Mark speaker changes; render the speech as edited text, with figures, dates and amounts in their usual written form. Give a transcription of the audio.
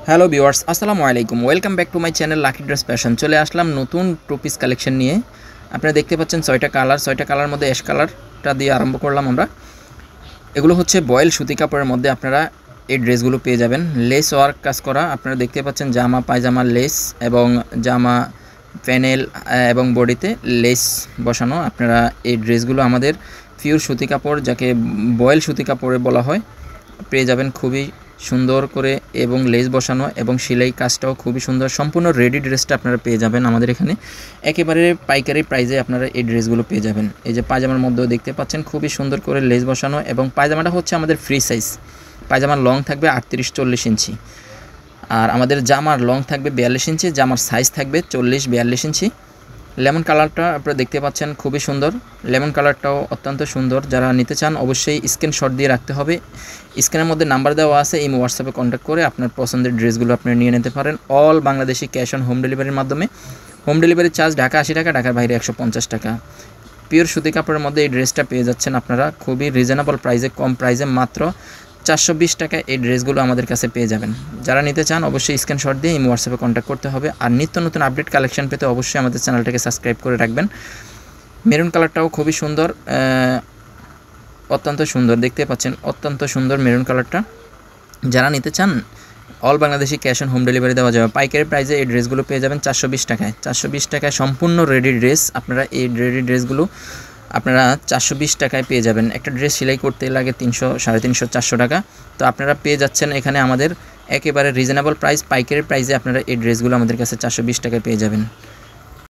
Speaker 1: Hello viewers, আসসালামু আলাইকুম। Welcome back to my channel lucky dress fashion. চলে আসলাম নতুন টু পিস কালেকশন নিয়ে। আপনারা দেখতে পাচ্ছেন ছয়টা কালার মধ্যে অ্যাশ কালারটা দিয়ে আরম্ভ করলাম আমরা। এগুলো হচ্ছে বয়েল সুতি কাপড়ের মধ্যে আপনারা এই ড্রেসগুলো পেয়ে যাবেন। লেস ওয়ার্ক কাজ করা, আপনারা দেখতে পাচ্ছেন জামা পায়জামা লেস এবং জামা প্যানেল এবং বডিতে লেস বসানো। আপনারা এই ড্রেসগুলো আমাদের পিওর সুতি কাপড়, যাকে বয়েল সুতি কাপড়ে বলা হয়, পেয়ে যাবেন খুবই সুন্দর করে এবং লেস বসানো এবং সেলাই কাজটাও খুবই সুন্দর। সম্পূর্ণ রেডি ড্রেসটা আপনারা পেয়ে যাবেন আমাদের এখানে একেবারে পাইকারি প্রাইসে। আপনারা এই ড্রেসগুলো পেয়ে যাবেন। এই যে পায়জামার মধ্যেও দেখতে পাচ্ছেন খুবই সুন্দর করে লেস বসানো এবং পায়জামাটা হচ্ছে আমাদের ফ্রি সাইজ। পায়জামার লং থাকবে 38-40 ইঞ্চি, আর আমাদের জামার লং থাকবে 42 ইঞ্চি, জামার সাইজ থাকবে 40-42 ইঞ্চি। লেমন কালারটা আপনারা দেখতে পাচ্ছেন খুবই সুন্দর। লেমন কালারটাও অত্যন্ত সুন্দর। যারা নিতে চান অবশ্যই স্ক্রিনশট দিয়ে রাখতে হবে। স্ক্রিনের মধ্যে নাম্বার দেওয়া আছে, এই হোয়াটসঅ্যাপে কন্ট্যাক্ট করে আপনার পছন্দের ড্রেসগুলো আপনারা নিয়ে নিতে পারেন। All Bangladeshi cash on home ডেলিভারির মাধ্যমে। হোম ডেলিভারি চার্জ ঢাকা 80 টাকা, ঢাকার বাইরে 150 টাকা। পিওর সুতি কাপড়ের মধ্যে এই ড্রেসটা পেয়ে যাচ্ছেন আপনারা খুবই রিজনেবল প্রাইসে, কম প্রাইসে, মাত্র 420 টাকায় এই ড্রেসগুলো আমাদের কাছে পেয়ে যাবেন। যারা নিতে চান অবশ্যই স্ক্রিনশট দিয়ে এই হোয়াটসঅ্যাপে কন্ট্যাক্ট করতে হবে। আর নিত্য নতুন আপডেট কালেকশন পেতে অবশ্যই আমাদের চ্যানেলটাকে সাবস্ক্রাইব করে রাখবেন। মেরুন কালারটাও খুবই সুন্দর, অত্যন্ত সুন্দর দেখতে পাচ্ছেন, অত্যন্ত সুন্দর মেরুন কালারটা। যারা নিতে চান all Bangladeshi cash on home delivery দেওয়া যাবে। পাইকারি প্রাইসে এই ড্রেসগুলো পেয়ে যাবেন 420 টাকায়। 420 টাকায় সম্পূর্ণ রেডি ড্রেস। আপনারা এই রেডি ড্রেসগুলো আপনারা 420 টাকায় পেয়ে যাবেন। একটা ড্রেস সেলাই করতে লাগে 300, 350, 400 টাকা। তো আপনারা পেয়ে যাচ্ছেন এখানে আমাদের একেবারে রিজনেবল প্রাইস, পাইকারি প্রাইসে আপনারা এই ড্রেসগুলো আমাদের কাছে 420 টাকায় পেয়ে যাবেন।